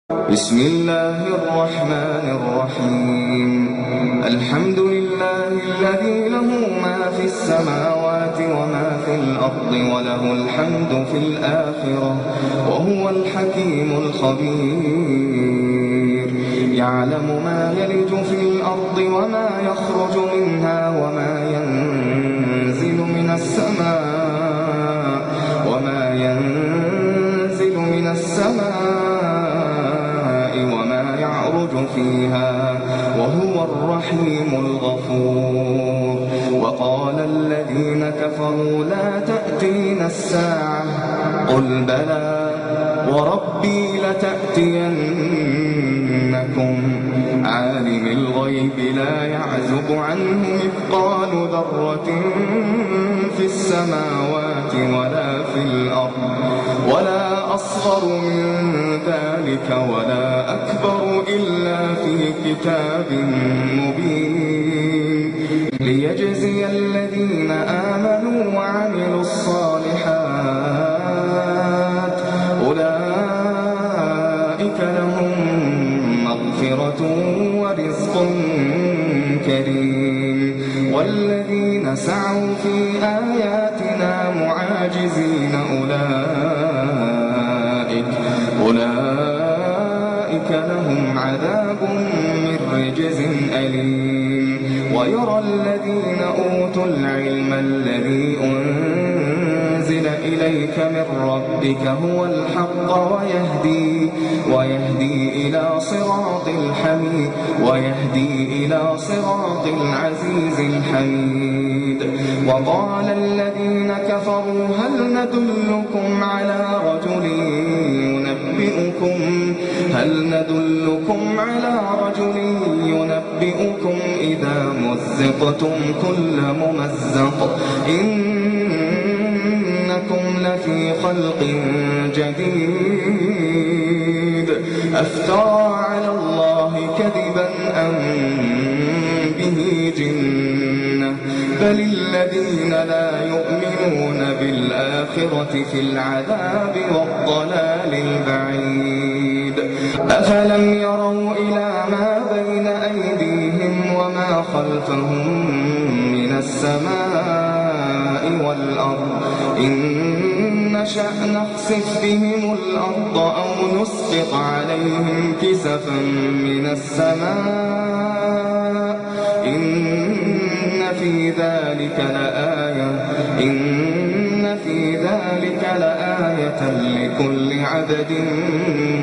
بسم الله الرحمن الرحيم. الحمد لله الذي له ما في السماوات وما في الأرض وله الحمد في الآخرة وهو الحكيم الخبير. يعلم ما يلج في الأرض وما يخرج منها وما ينزل من السماء وما يعرج فيها وهو الرحيم الغفور. وقال الذين كفروا لا تأتينا الساعة قل بلى وربي لتأتينكم عالم الغيب لا يعزب عنه مثقال ذرة في السماوات ولا في الأرض ولا أصغر من ذلك ولا أكبر إلا في كتاب مبين ليجزي الذين آمنوا وعملوا الصالحات أولئك لهم مغفرة ورزق كريم. والذين سعوا في آياتنا معاجزين أولئك لهم عذاب من رجز أليم. ويرى الذين أوتوا العلم الذي أنزل إليك من ربك هو الحق ويهدي إلى صراط العزيز الحميد. وقال الذين كفروا هل ندلكم على رجل ينبئكم إذا مزقتم كل ممزق إنكم لفي خلق جديد أفترى على الله كذبا أم به جنة بل الذين لا يؤمنون بالآخرة في العذاب والضلال البعيد. أفلم يروا إلى ما بين أيديهم وما خلفهم من السماء والأرض إن نشأ نخسف بهم الأرض أو نسقط عليهم كسفا من السماء إن في ذلك لآية لكل عبد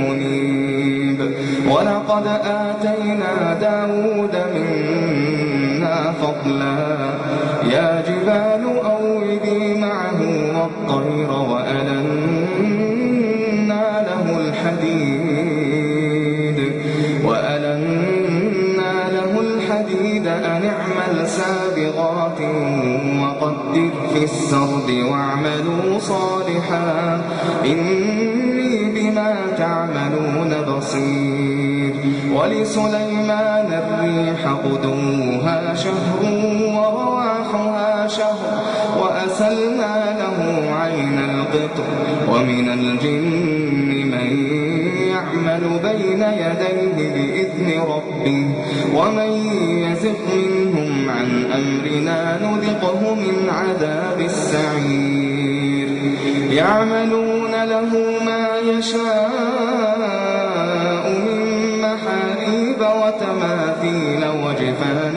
منيب. ولقد آتينا داود منا فضلا يا جبال أوبي معه والطير وألنا له الحديد أن اعمل سابغات وقدر في السرد واعملوا صالحا إني بما تعملون بصير. ولسليمان الريح غدوها شهر ورواحها شهر وأسلنا له عين القطر ومن الجن من يعمل بين يديه بإذن ربه ومن يزغ منهم عن أمرنا نذقه من عذاب السعير. يعملون له ما يشاء من محاريب وتماثيل وجفان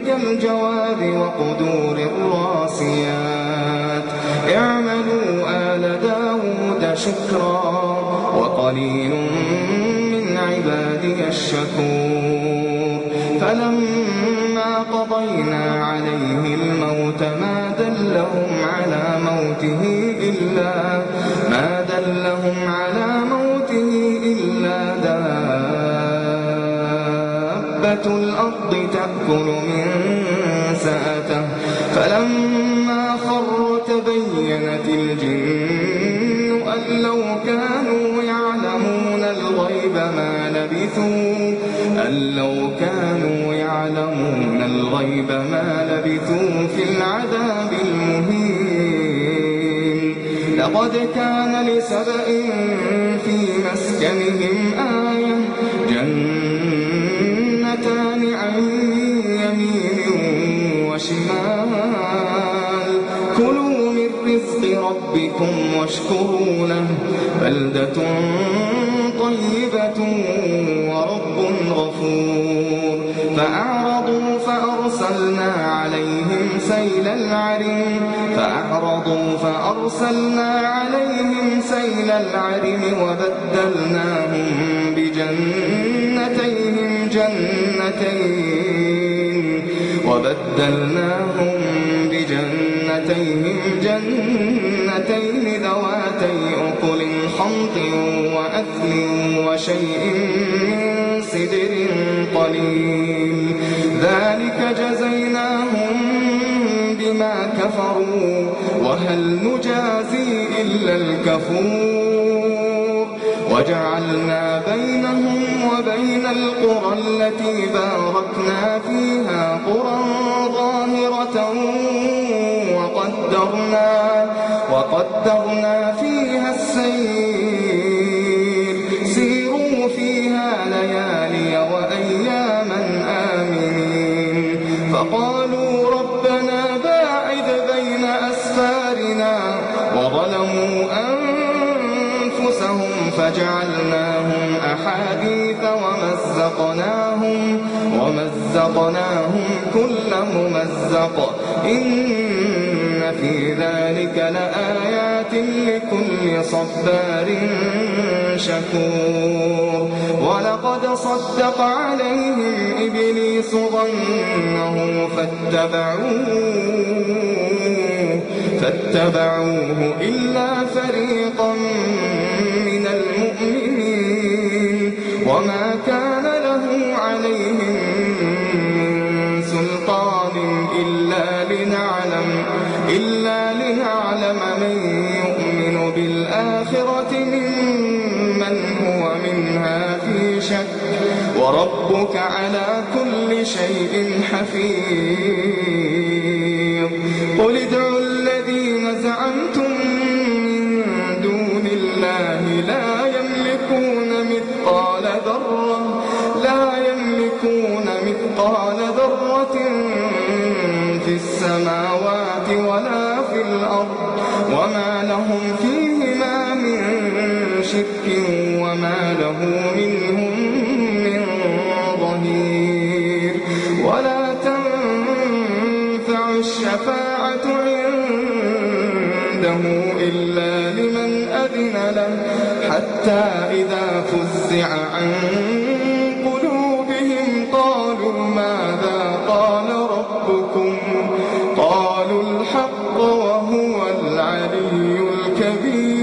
كالجواب وقدور الراسيات. اعملوا آل داود شكرا وقليل من عبادي الشكور. فلما قضينا عليه الموت ما دلهم على موته إلا دابة الأرض تأكل من سأته فلما خر تبينت الجن أن لو كانوا يعلمون أن لو كانوا يعلمون الغيب ما لبثوا في العذاب المهين. لقد كان لسبإ في مسكنهم آية جنتان عن يمين وشمال كلوا من رزق ربكم واشكروا له بلدة طيبة ورب غفور. فأعرضوا فأرسلنا عليهم سيل العرم وبدلناهم بجنتين ذواتي أكل خمط وأثل وشيء من سدر قليل ذلك جزيناهم بما كفروا وهل نجازي إلا الكفور. وجعلنا بينهم وبين القرى التي باركنا فيها قرى ظاهرة وقدرنا فيها السير سيروا فيها ليالي وأياما آمنين. فقالوا ربنا باعد بين أسفارنا وظلموا أنفسهم فجعلناهم أحاديث ومزقناهم كل ممزق إن في ذلك لآيات لكل صبار شكور. ولقد صدق عليهم إبليس ظنه فاتبعوه إلا فريقا من المؤمنين وما كان له عليهم من سلطان إلا لنعلم من يؤمن بالآخرة ممن هو منها في شك وربك على كل شيء حفيظ. قل ادعوا الذين زعمتم من دون الله لا يملكون مثقال ذرة في السماوات ولا في الأرض وما لهم فيهما من شرك وما له منهم من ظهير. ولا تنفع الشفاعة عنده إلا لمن أذن له حتى إذا فزع عن قلوبهم قالوا ماذا قال ربكم قالوا الحق وهو العلي الكبير.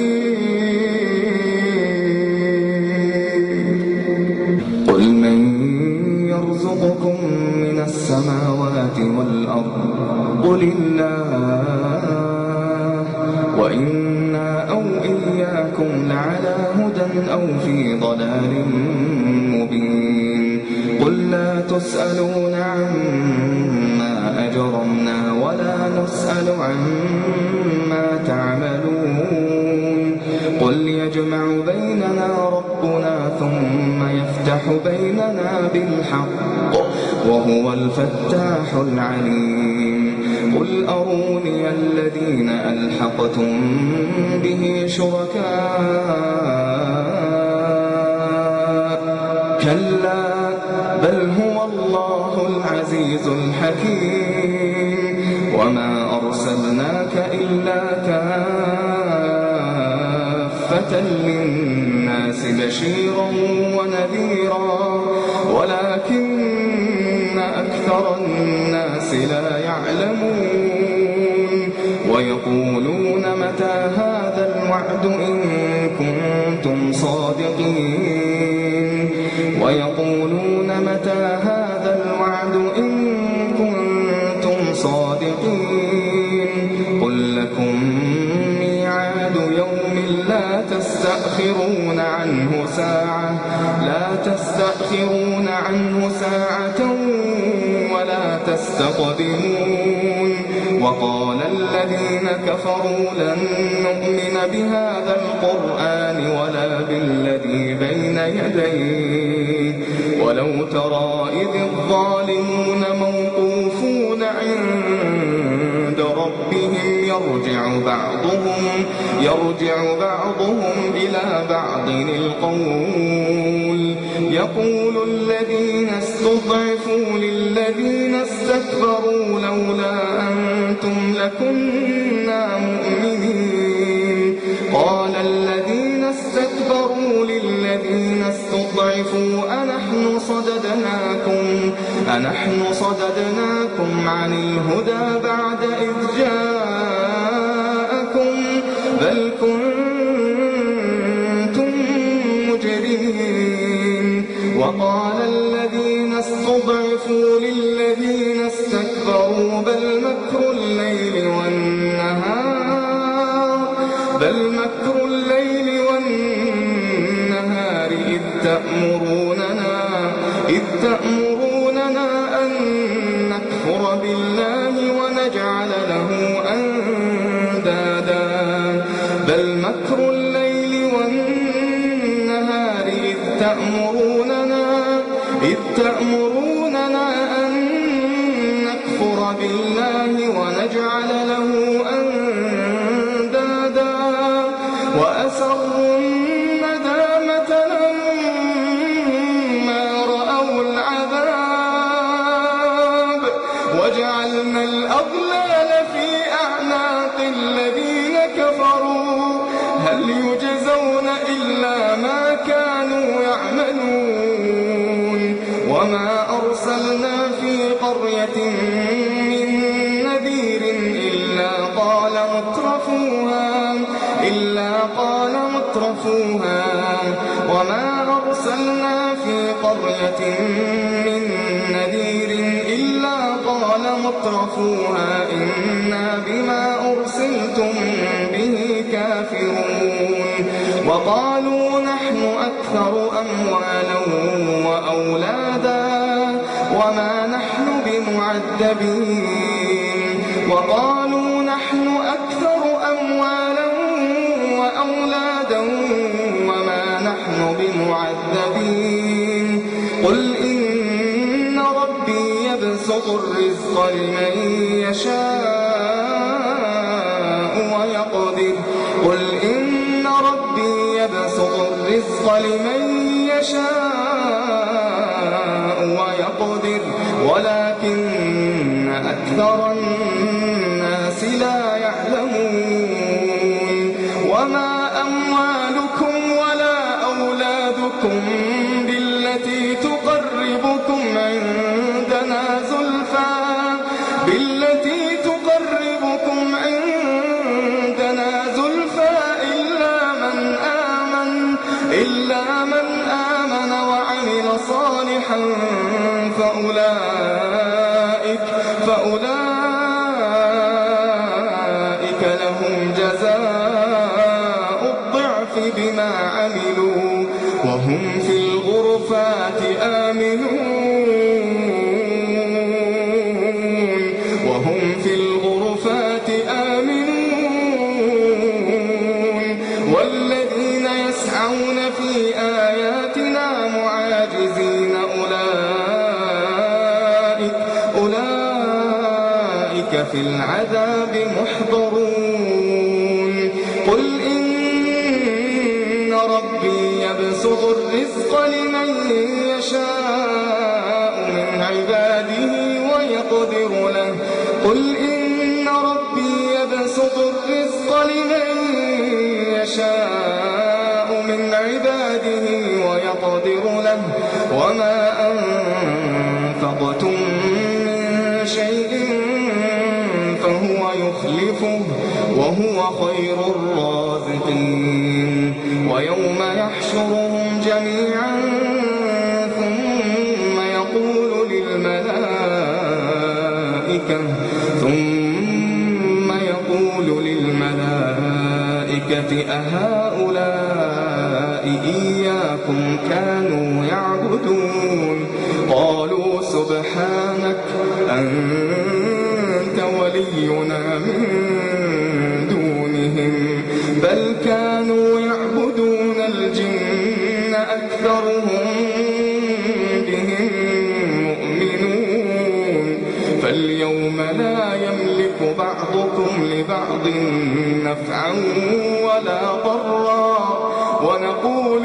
قل من يرزقكم من السماوات والأرض قل الله وإنا أو إياكم لعلى هدى أو في ضلال مبين. قل لا تسألون عما أجرمنا ولا نسأل عما تعملون. قل يجمع بيننا ربنا ثم يفتح بيننا بالحق وهو الفتاح العليم. قل أروني الذين ألحقتم به شركاء كلا بل هو الله العزيز الحكيم. وما أرسلناك إلا كافة للناس بشيرا ونذيرا ولكن أكثر الناس لا يعلمون. ويقولون متى هذا الوعد إن كنتم صادقين ويقولون متى هذا الوعد إن كنتم صادقين. قل لكم ميعاد يوم لا تستأخرون عنه ساعة ولا تستقدمون. وقال الذين كفروا لن نؤمن بهذا القرآن ولا بالذي بين يديه ولو ترى إذ الظالمون موقوفون عند ربهم يرجع بعضهم إلى بعض القول يقول الذين استضعفوا للذين استكبروا لولا أنتم لكنا مؤمنين. قال الذين استكبروا للذين استضعفوا أنحن صددناكم عن الهدى بعد إذ جاءكم بل كنتم مجرمين. وقال الذين استضعفوا للذين استكبروا بل مكر الليل والنهار إذ تأمروننا أن نكفر بالله ونجعل له أندادا بل مكر الليل والنهار إذ تأمروننا أن نكفر بالله ونجعل له أندادا وأسروا الندامة لما رأوا العذاب وجعلنا الأغلال في أعناق الذين كفروا هل يجزون إلا ما كانوا يعملون. وما أرسلنا في قرية من نذير إلا قال مترفوها وما أرسلنا في قرية من نذير إلا قال مترفوها إنا بما أرسلتم به كافرون. وقالوا نحن أكثر أموالا وأولادا وما نحن بمعذبين. وقالوا نحن أكثر أموالا وأولادا وما نحن بمعذبين. قل إن ربي يبسط الرزق لمن يشاء ويقدر ولكن أكثر الناس لا يعلمون. وما أموالكم ولا أولادكم بالتي تقربكم عندنا زلفى إلا من آمن وعمل صالحا فأولئك لهم جزاء الضعف بما عملوا وهم في الغرفات آمنون. والذين يسعون في آياتنا معاجزين أولئك في العذاب محضرون. قل إن ربي يبسط الرزق لمن يشاء من عباده ويقدر له وما أنفقتم من شيء فهو يخلفه وهو خير الرازقين. ويوم يحشرهم جميعا ثم يقول للملائكة أهؤلاء آباءهم كانوا يعبدون قالوا سبحانك أنت ولينا من دونهم بل كانوا يعبدون الجن أكثرهم بهم مؤمنون فاليوم لا يملك بعضكم لبعض نفعا ولا ضرا ونقول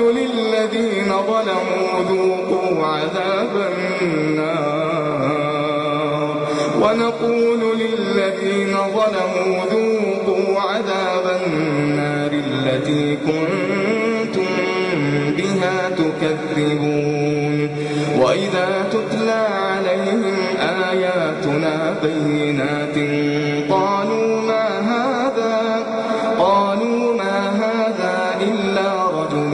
للذين ظلموا ذوقوا عذاب النار التي كنتم بها تكذبون وإذا تتلى عليهم آياتنا بينات قالوا ما هذا إلا رجل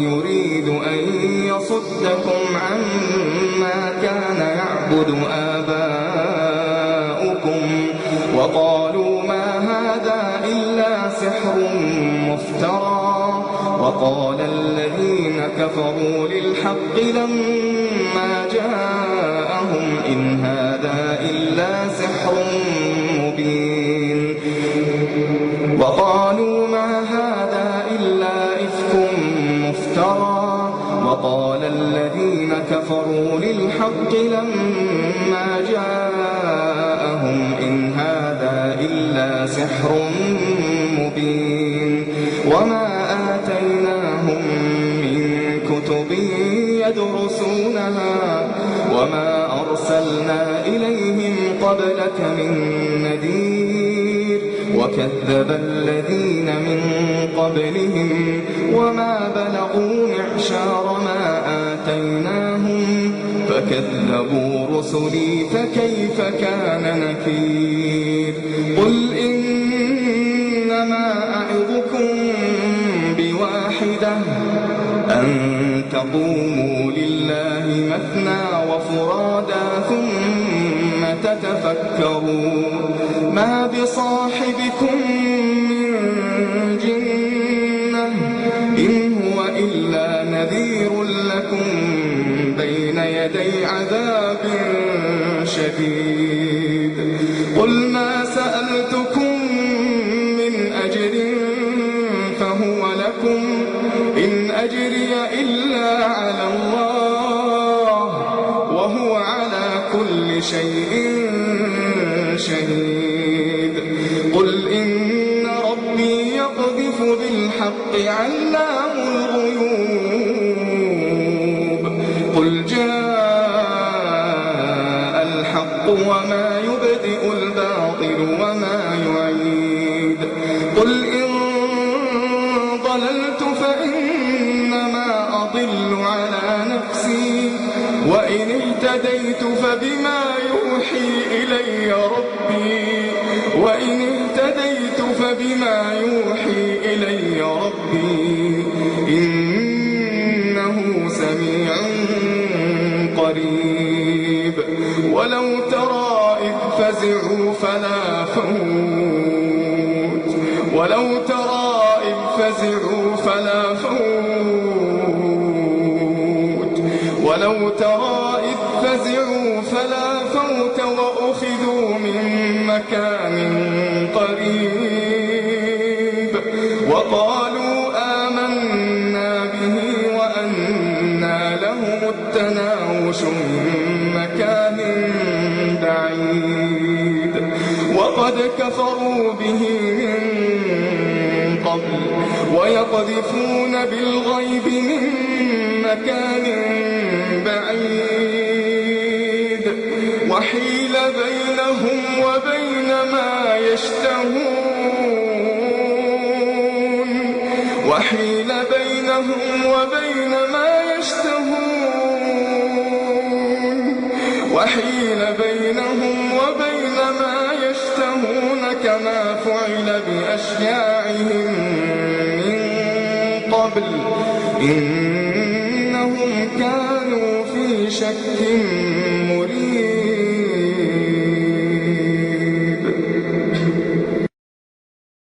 يريد أن يصدكم عما كان يعبد آباؤكم وقالوا ما هذا إلا سحر مفترى وقال الذين كفروا للحق لما جاءهم إن هذا إلا سحر مبين وقالوا ما هذا إلا إفك مفترى وقال الذين كفروا للحق لما جاءهم إن هذا إلا سحر مبين وما آتيناهم من كتب يدرسونها وما أرسلنا إليهم قبلك من نذير وكذب الذين من قبلهم وما بلغوا معشار ما آتيناهم فكذبوا رسلي فكيف كان نكير قل إنما أعظكم بواحدة أن تقوموا لله مثنى وفرادا ثم تتفكروا ما بصاحبكم من جنة إن هو إلا نذير لكم بين يدي عذاب شديد قل ما سألتكم من أجر فهو لكم إن أجري إلا على الله وهو على كل شيء شهيد قل إن ربي يقذف بالحق علام الغيوب قل جاء الحق وما يبدئ الباطل وما يعيد قل إن ضللت فإنما أضل على نفسي وإن اهتديت فبما يوحي إلي ربي إنه سميع قريب ولو ترى إذ فزعوا فلا فوت وأخذوا من مكان قريب وقالوا آمنا به وأنى لهم التناوش من مكان بعيد وقد كفروا به من قبل ويقذفون بالغيب من مكان بعيد وحيل بينهم وبين ما يشتهون كما فعل بأشياعهم من قبل إنهم كانوا في شك